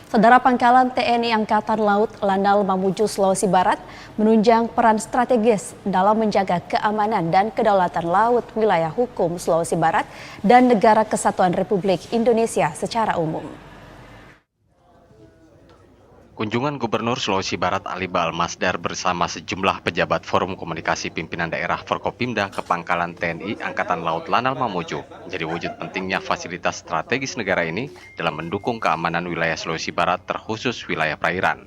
Saudara Pangkalan TNI Angkatan Laut Lanal Mamuju, Sulawesi Barat menunjang peran strategis dalam menjaga keamanan dan kedaulatan laut wilayah hukum Sulawesi Barat dan Negara Kesatuan Republik Indonesia secara umum. Kunjungan Gubernur Sulawesi Barat Ali Baalmasdar bersama sejumlah pejabat Forum Komunikasi Pimpinan Daerah Forkopimda ke Pangkalan TNI Angkatan Laut Lanal Mamuju menjadi wujud pentingnya fasilitas strategis negara ini dalam mendukung keamanan wilayah Sulawesi Barat terkhusus wilayah perairan.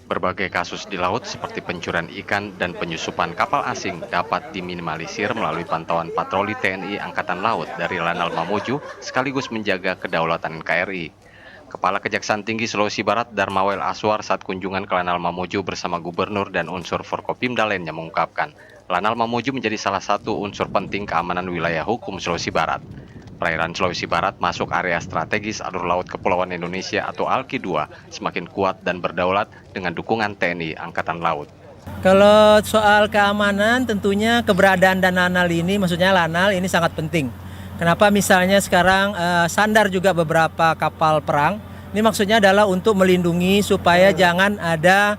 Berbagai kasus di laut seperti pencurian ikan dan penyusupan kapal asing dapat diminimalisir melalui pantauan patroli TNI Angkatan Laut dari Lanal Mamuju sekaligus menjaga kedaulatan NKRI. Kepala Kejaksaan Tinggi Sulawesi Barat Darmawel Aswar saat kunjungan ke Lanal Mamuju bersama Gubernur dan unsur Forkopimda lainnya mengungkapkan, Lanal Mamuju menjadi salah satu unsur penting keamanan wilayah hukum Sulawesi Barat. Perairan Sulawesi Barat masuk area strategis alur laut Kepulauan Indonesia atau ALKI 2 semakin kuat dan berdaulat dengan dukungan TNI Angkatan Laut. Kalau soal keamanan tentunya keberadaan dan Lanal ini, maksudnya Lanal ini sangat penting. Kenapa misalnya sekarang sandar juga beberapa kapal perang, ini maksudnya adalah untuk melindungi supaya jangan ada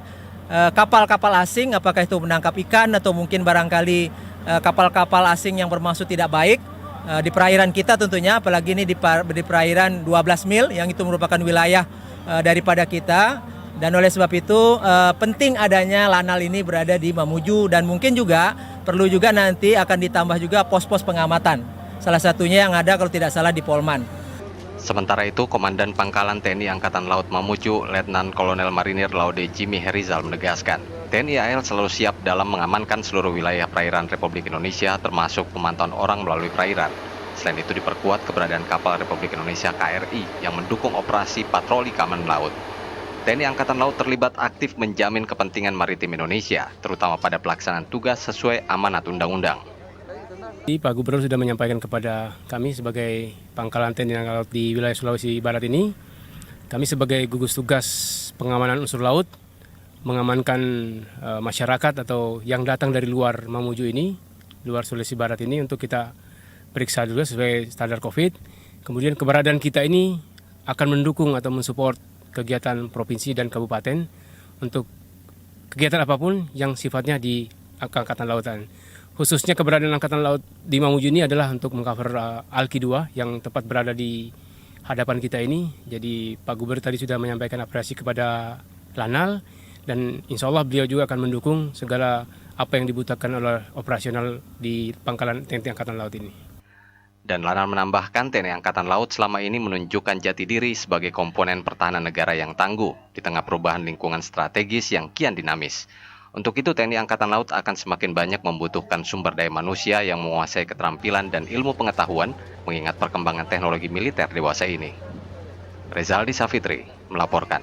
kapal-kapal asing, apakah itu menangkap ikan atau mungkin barangkali kapal-kapal asing yang bermaksud tidak baik di perairan kita tentunya, apalagi ini di perairan 12 mil yang itu merupakan wilayah daripada kita. Dan oleh sebab itu penting adanya Lanal ini berada di Mamuju dan mungkin juga perlu juga nanti akan ditambah juga pos-pos pengamatan. Salah satunya yang ada kalau tidak salah di Polman. Sementara itu, Komandan Pangkalan TNI Angkatan Laut Mamuju, Letnan Kolonel Marinir Laude Jimmy Herizal menegaskan, TNI AL selalu siap dalam mengamankan seluruh wilayah perairan Republik Indonesia termasuk pemantauan orang melalui perairan. Selain itu diperkuat keberadaan kapal Republik Indonesia KRI yang mendukung operasi patroli keamanan laut. TNI Angkatan Laut terlibat aktif menjamin kepentingan maritim Indonesia, terutama pada pelaksanaan tugas sesuai amanat undang-undang. Pak Gubernur sudah menyampaikan kepada kami sebagai Pangkalan TNI Angkatan Laut di wilayah Sulawesi Barat ini, kami sebagai gugus tugas pengamanan unsur laut, mengamankan masyarakat atau yang datang dari luar Mamuju ini, luar Sulawesi Barat ini untuk kita periksa dulu sesuai standar COVID. Kemudian keberadaan kita ini akan mendukung atau mensupport kegiatan provinsi dan kabupaten untuk kegiatan apapun yang sifatnya di Angkatan Lautan. Khususnya keberadaan Angkatan Laut di Mamuju ini adalah untuk mengcover ALKI 2 yang tepat berada di hadapan kita ini. Jadi Pak Gubernur tadi sudah menyampaikan apresiasi kepada Lanal dan insya Allah beliau juga akan mendukung segala apa yang dibutuhkan oleh operasional di Pangkalan TNI Angkatan Laut ini. Dan Lanal menambahkan TNI Angkatan Laut selama ini menunjukkan jati diri sebagai komponen pertahanan negara yang tangguh di tengah perubahan lingkungan strategis yang kian dinamis. Untuk itu TNI Angkatan Laut akan semakin banyak membutuhkan sumber daya manusia yang menguasai keterampilan dan ilmu pengetahuan mengingat perkembangan teknologi militer dewasa ini. Rezaldi Safitri melaporkan.